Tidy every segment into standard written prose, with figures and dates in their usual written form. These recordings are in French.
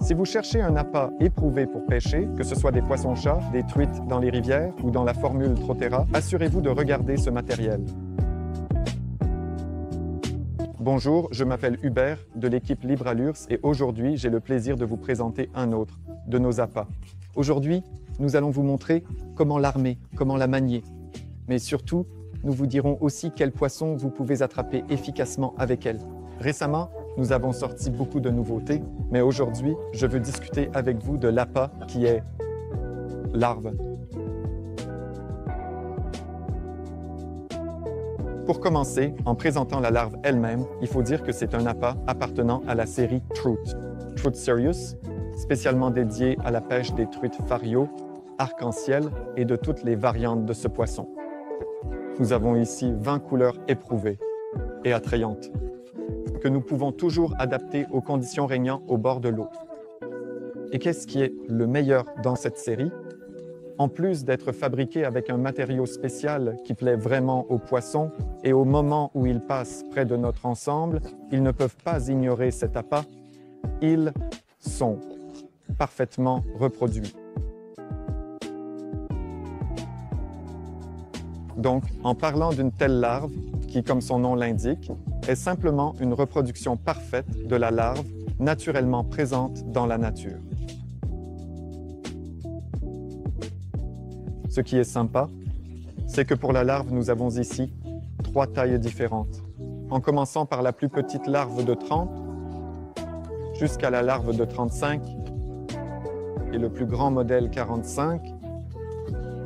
Si vous cherchez un appât éprouvé pour pêcher, que ce soit des poissons-chats, des truites dans les rivières ou dans la formule Trotera, assurez-vous de regarder ce matériel. Bonjour, je m'appelle Hubert de l'équipe Libre Allures et aujourd'hui, j'ai le plaisir de vous présenter un autre de nos appâts. Aujourd'hui, nous allons vous montrer comment l'armer, comment la manier. Mais surtout, nous vous dirons aussi quels poissons vous pouvez attraper efficacement avec elle. Récemment, nous avons sorti beaucoup de nouveautés, mais aujourd'hui, je veux discuter avec vous de l'appât qui est larve. Pour commencer, en présentant la larve elle-même, il faut dire que c'est un appât appartenant à la série Truth. Truth Serious, spécialement dédié à la pêche des truites fario, arc-en-ciel et de toutes les variantes de ce poisson. Nous avons ici 20 couleurs éprouvées et attrayantes, que nous pouvons toujours adapter aux conditions régnant au bord de l'eau. Et qu'est-ce qui est le meilleur dans cette série? En plus d'être fabriqué avec un matériau spécial qui plaît vraiment aux poissons, et au moment où ils passent près de notre ensemble, ils ne peuvent pas ignorer cet appât. Ils sont parfaitement reproduits. Donc, en parlant d'une telle larve, qui, comme son nom l'indique, est simplement une reproduction parfaite de la larve naturellement présente dans la nature. Ce qui est sympa, c'est que pour la larve, nous avons ici 3 tailles différentes, en commençant par la plus petite larve de 30 jusqu'à la larve de 35 et le plus grand modèle 45.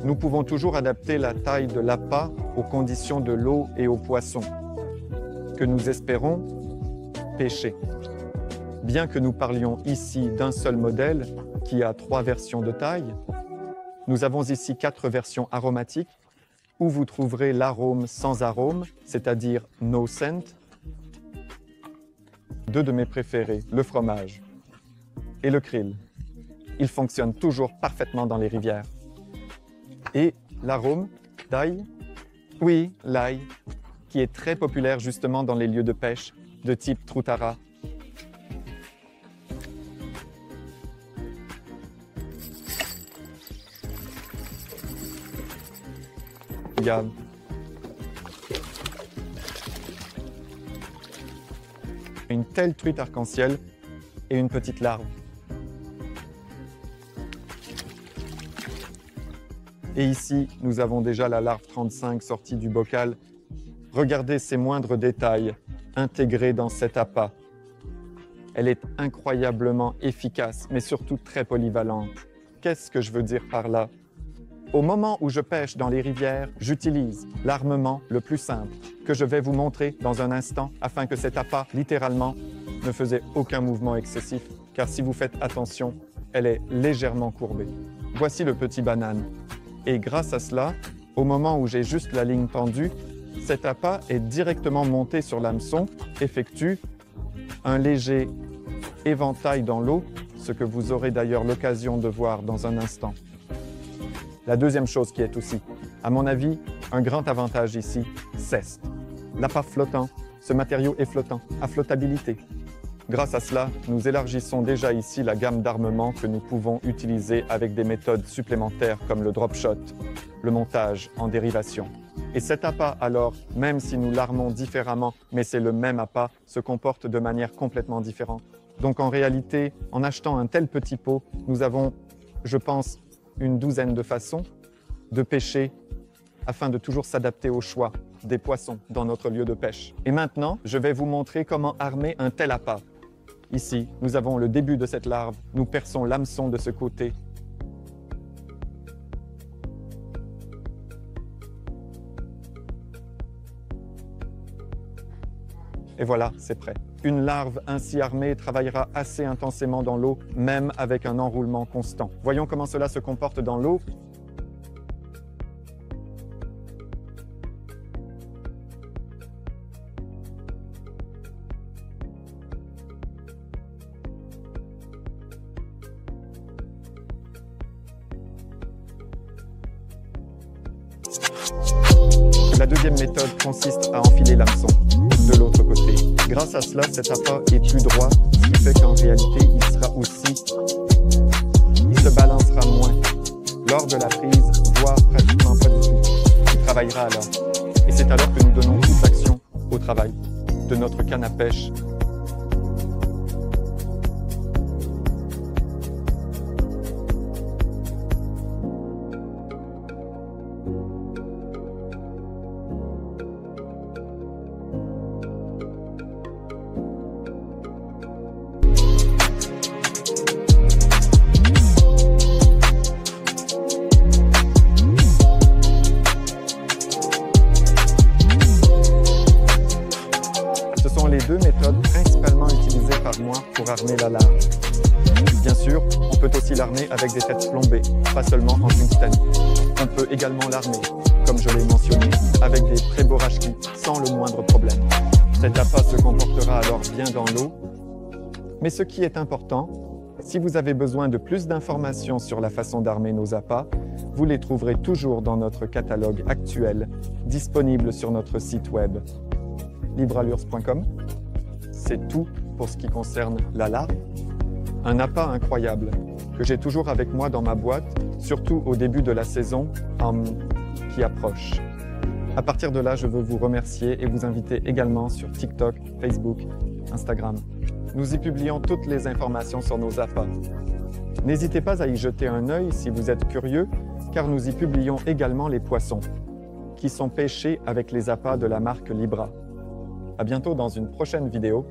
Nous pouvons toujours adapter la taille de l'appât aux conditions de l'eau et aux poissons que nous espérons pêcher. Bien que nous parlions ici d'un seul modèle qui a 3 versions de taille, nous avons ici 4 versions aromatiques où vous trouverez l'arôme sans arôme, c'est-à-dire no scent. 2 de mes préférés, le fromage et le krill. Ils fonctionnent toujours parfaitement dans les rivières. Et l'arôme d'ail, oui, l'ail, qui est très populaire justement dans les lieux de pêche de type Trotera. Regarde. Une telle truite arc-en-ciel et une petite larve. Et ici, nous avons déjà la larve 35 sortie du bocal. Regardez ces moindres détails intégrés dans cet appât. Elle est incroyablement efficace, mais surtout très polyvalente. Qu'est-ce que je veux dire par là? Au moment où je pêche dans les rivières, j'utilise l'armement le plus simple, que je vais vous montrer dans un instant, afin que cet appât, littéralement, ne faisait aucun mouvement excessif, car si vous faites attention, elle est légèrement courbée. Voici le petit banane. Et grâce à cela, au moment où j'ai juste la ligne tendue, cet appât est directement monté sur l'hameçon, effectue un léger éventail dans l'eau, ce que vous aurez d'ailleurs l'occasion de voir dans un instant. La deuxième chose qui est aussi, à mon avis, un grand avantage ici, c'est l'appât flottant. Ce matériau est flottant, à flottabilité. Grâce à cela, nous élargissons déjà ici la gamme d'armements que nous pouvons utiliser avec des méthodes supplémentaires comme le drop shot, le montage en dérivation. Et cet appât, alors, même si nous l'armons différemment, mais c'est le même appât, se comporte de manière complètement différente. Donc en réalité, en achetant un tel petit pot, nous avons, je pense, une douzaine de façons de pêcher afin de toujours s'adapter au choix des poissons dans notre lieu de pêche. Et maintenant, je vais vous montrer comment armer un tel appât. Ici, nous avons le début de cette larve. Nous perçons l'hameçon de ce côté. Et voilà, c'est prêt. Une larve ainsi armée travaillera assez intensément dans l'eau, même avec un enroulement constant. Voyons comment cela se comporte dans l'eau. La deuxième méthode consiste à enfiler l'hameçon de l'autre côté. Grâce à cela, cet appât est plus droit, ce qui fait qu'en réalité, il sera aussi de la prise, voire pratiquement pas du tout. Il travaillera alors. Et c'est alors que nous donnons toute l'action au travail de notre canne à pêche. Ce sont les deux méthodes principalement utilisées par moi pour armer la larve. Bien sûr, on peut aussi l'armer avec des têtes plombées, pas seulement en tungstène. On peut également l'armer, comme je l'ai mentionné, avec des Preboraczki sans le moindre problème. Cet appât se comportera alors bien dans l'eau. Mais ce qui est important, si vous avez besoin de plus d'informations sur la façon d'armer nos appâts, vous les trouverez toujours dans notre catalogue actuel, disponible sur notre site web libreallures.com. C'est tout pour ce qui concerne la larve. Un appât incroyable que j'ai toujours avec moi dans ma boîte, surtout au début de la saison qui approche. À partir de là, je veux vous remercier et vous inviter également sur TikTok, Facebook, Instagram. Nous y publions toutes les informations sur nos appâts. N'hésitez pas à y jeter un œil si vous êtes curieux, car nous y publions également les poissons, qui sont pêchés avec les appâts de la marque Libra. À bientôt dans une prochaine vidéo.